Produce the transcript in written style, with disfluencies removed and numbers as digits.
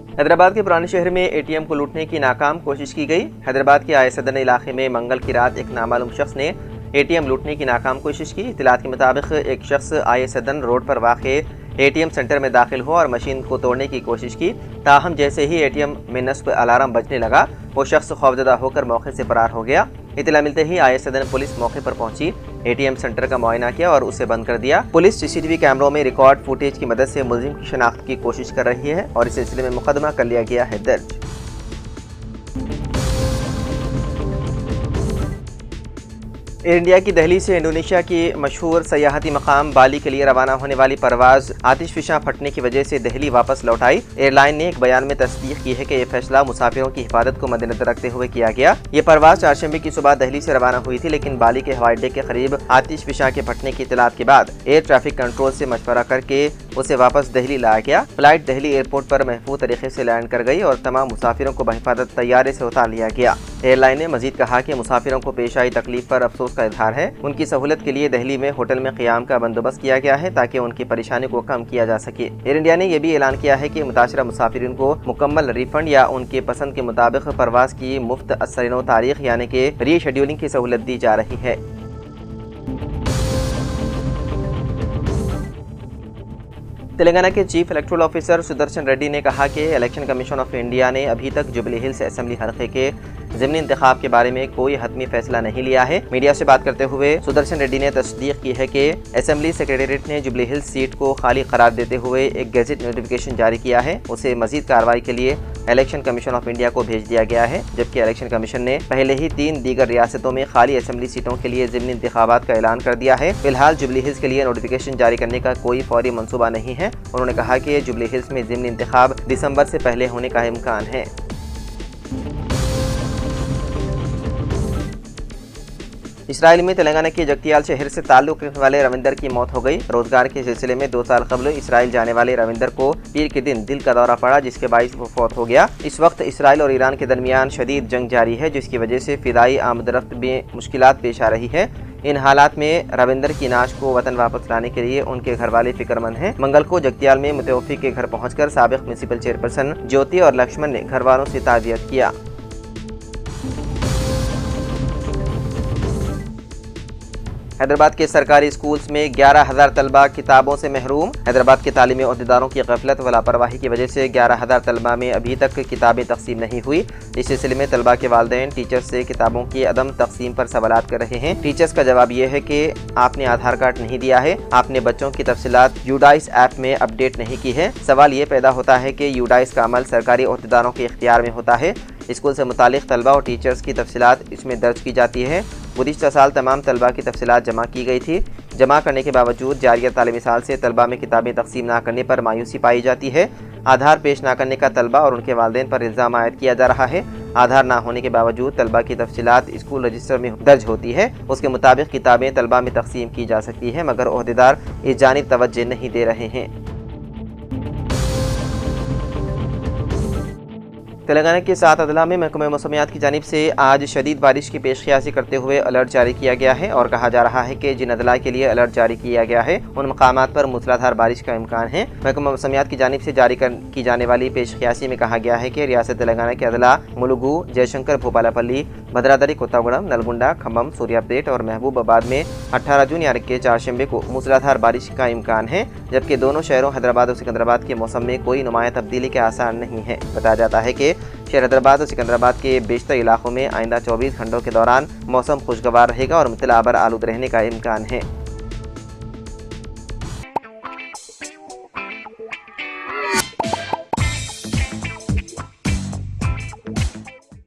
हैदराबाद के पुराने शहर में एटीएम को लूटने की नाकाम कोशिश की गई। हैदराबाद के आय सदन इलाके में मंगल की रात एक नामालूम शख्स ने एटीएम लूटने की नाकाम कोशिश की। इत्तलात के मुताबिक एक शख्स आय सदन रोड पर वाक़े एटीएम सेंटर में दाखिल हुआ और मशीन को तोड़ने की कोशिश की। ताहम जैसे ही एटीएम में नस्ब अलार्म बजने लगा, वो शख्स खौफजदा होकर मौके से फरार हो गया। इत्तला मिलते ही आय सदन पुलिस मौके पर पहुंची, एटीएम सेंटर का मुआयना किया और उसे बंद कर दिया। पुलिस सीसीटीवी कैमरों में रिकॉर्ड फुटेज की मदद से मुलजिम की शनाख्त की कोशिश कर रही है और इस सिलसिले में मुकदमा कर लिया गया है दर्ज। एयर इंडिया की दिल्ली से इंडोनेशिया की मशहूर सयाहती मकाम बाली के लिए रवाना होने वाली परवाज आतिशफिशां फटने की वजह से दिल्ली वापस लौट आई। एयरलाइन ने एक बयान में तस्दीक की है कि यह फैसला मुसाफिरों की हिफाजत को मद्देनजर रखते हुए किया गया। ये परवाज चारशंबे की सुबह दिल्ली से रवाना हुई थी, लेकिन बाली के हवाई अड्डे के करीब आतिशफिशां के फटने की इत्तलात के बाद एयर ट्रैफिक कंट्रोल से मशवरा करके उसे वापस दिल्ली लाया गया। फ्लाइट दिल्ली एयरपोर्ट पर महफूज तरीके से लैंड कर गई और तमाम मुसाफिरों को बहिफाजत तैयारे से उतार लिया गया। एयरलाइन ने मजीद कहा कि मुसाफिरों को पेश आई तकलीफ पर अफसोस का इजहार है। उनकी सहूलत के लिए दिल्ली में होटल में क़याम का बंदोबस्त किया गया है ताकि उनकी परेशानी को कम किया जा सके। एयर इंडिया ने यह भी ऐलान किया है कि मुताशरा मुसाफिरीन को मुकम्मल रिफंड या उनके पसंद के मुताबिक परवाज की मुफ्त असरिनो तारीख यानी कि रीशेड्यूलिंग की सहूलत दी जा रही है। तेलंगाना के chief electoral officer Sudarshan Reddy ने कहा कि इलेक्शन कमीशन ऑफ इंडिया ने अभी तक जुबली हिल्स असेंबली हल्के के ज़िमनी इंतखाब के बारे में कोई हतमी फैसला नहीं लिया है। मीडिया से बात करते हुए सुदर्शन रेड्डी ने तस्दीक की है कि असेंबली सेक्रेटेरिएट ने जुबली हिल्स सीट को खाली करार देते हुए एक गैजेट नोटिफिकेशन जारी किया है। उसे मजीद कार्रवाई के लिए इलेक्शन कमीशन ऑफ इंडिया को भेज दिया गया है, जबकि इलेक्शन कमीशन ने पहले ही 3 दीगर रियासतों में खाली असेंबली सीटों के लिए ज़िमनी इंतखाबात का ऐलान कर दिया है। फिलहाल जुबली हिल्स के लिए नोटिफिकेशन जारी करने का कोई फौरी मंसूबा नहीं है। उन्होंने कहा कि जुबली हिल्स में ज़िमनी इंतखाब दिसंबर से पहले होने का इम्कान है। इसराइल में तेलंगाना के जगतियाल शहर से ताल्लुक़ रखने वाले रविंदर की मौत हो गई। रोजगार के सिलसिले में 2 साल कबल इसराइल जाने वाले रविंदर को पीर के दिन दिल का दौरा पड़ा, जिसके बाइस वो फौत हो गया। इस वक्त इसराइल और ईरान के दरमियान शदीद जंग जारी है, जिसकी वजह से फिदाई आमदरफ्त में मुश्किलात पेश आ रही है। इन हालात में रविंदर की नाश को वतन वापस लाने के लिए उनके घर वाले फिक्रमंद हैं। मंगल को जगतियाल में मुतवफ़ी के घर पहुंचकर साबिक़ म्युनिसिपल चेयरपर्सन ज्योति और लक्ष्मण ने घर वालों से ताज़ियत किया। हैदराबाद के सरकारी स्कूल्स में 11,000 तलबा किताबों से महरूम। हैदराबाद के तालीमी अहदेदारों की गफलत व लापरवाही की वजह से 11,000 तलबा में अभी तक किताबें तकसीम नहीं हुई। इस सिलसिले में तलबा के वालिदैन टीचर्स से किताबों की अदम तकसीम पर सवालात कर रहे हैं। टीचर्स का जवाब यह है कि आपने आधार कार्ड नहीं दिया है, आपने बच्चों की तफसीलात यूडाइस ऐप में अपडेट नहीं की है। सवाल ये पैदा होता है कि यूडाइस का अमल सरकारी अहदेदारों के इख्तियार में होता है। स्कूल से मुतालिक तलबा और टीचर्स की तफसीलात इसमें दर्ज की जाती है। गुज़िश्ता साल तमाम तलबा की तफसीलात जमा की गई थी। जमा करने के बावजूद जारिया तालीमी साल से तलबा में किताबें तकसीम ना करने पर मायूसी पाई जाती है। आधार पेश ना करने का तलबा और उनके वालिदैन पर इल्ज़ाम आयद किया जा रहा है। आधार ना होने के बावजूद तलबा की तफसीलात स्कूल रजिस्टर में दर्ज होती है। उसके मुताबिक किताबें तलबा में तकसीम की जा सकती है, मगर ओहदेदार इस जानिब तवज्जो नहीं दे रहे हैं। तेलंगाना के 7 अदला में महकमा मौसमियात की जानिब से आज शदीद बारिश की पेशखियासी करते हुए अलर्ट जारी किया गया है और कहा जा रहा है कि जिन अदला के लिए अलर्ट जारी किया गया है उन मकामात पर मूसलाधार बारिश का इम्कान है। महकमा मौसमियात की जानिब से जारी की जाने वाली पेशखियासी में कहा गया है कि रियासत तेलंगाना के अदला मुलुगु, जयशंकर, भोपालपल्ली, भद्रादरी, कोत्तागुड़म, नलगुंडा, खम्मम, सूर्यापेट और महबूबाबाद में 18 जून यानी कि चारशंबे को मूसलाधार बारिश का इम्कान है, जबकि दोनों शहरों हैदराबाद और सिकंदराबाद के मौसम में कोई नुमाया तब्दीली के आसार नहीं है। बताया जाता है कि शहर हैदराबाद और सिकंदराबाद के बेशतर इलाकों में आइंदा 24 घंटों के दौरान मौसम खुशगवार रहेगा और मुतलाबर आलूद रहने का इम्कान है।